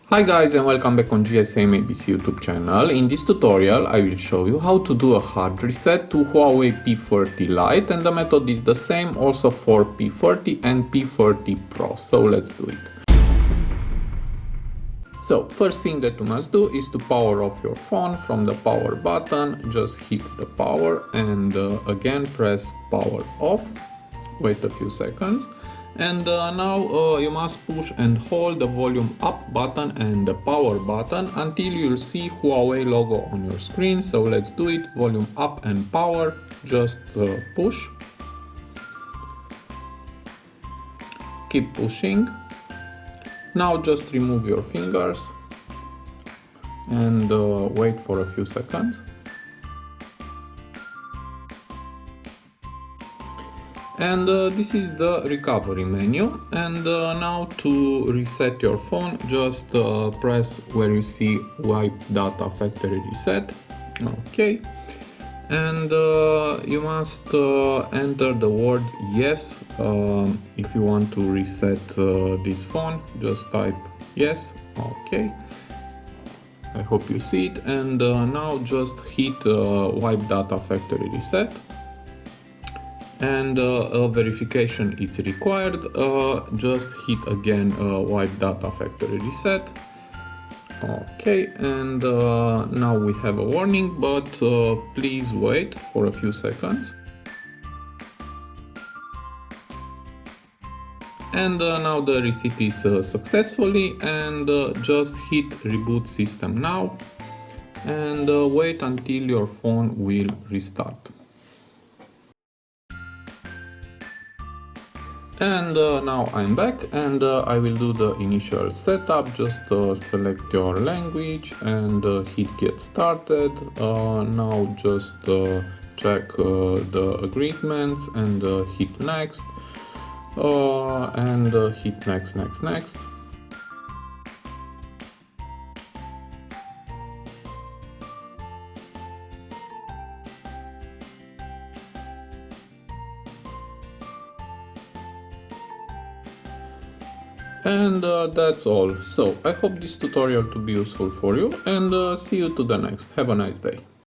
Hi guys and welcome back on GSM-ABC YouTube channel. In this tutorial I will show you how to do a hard reset to Huawei P30 Lite, and the method is the same also for P30 and P30 Pro, so let's do it. So first thing that you must do is to power off your phone from the power button. Just hit the power and again press power off, wait a few seconds. And now you must push and hold the volume up button and the power button until you'll see Huawei logo on your screen. So let's do it. Volume up and power. Just push. Keep pushing. Now just remove your fingers and wait for a few seconds. And this is the recovery menu, and now to reset your phone just press where you see wipe data factory reset. Okay, and you must enter the word yes if you want to reset this phone. Just type yes. Okay, I hope you see it. And now just hit wipe data factory reset. And a verification is required. Just hit again wipe data factory reset. Okay, and now we have a warning, but please wait for a few seconds. And now the reset is successfully, and just hit reboot system now and wait until your phone will restart. And now I'm back, and I will do the initial setup. Just select your language and hit get started. Now just check the agreements and hit next and hit next. And that's all. So I hope this tutorial to be useful for you, and see you to the next. Have a nice day.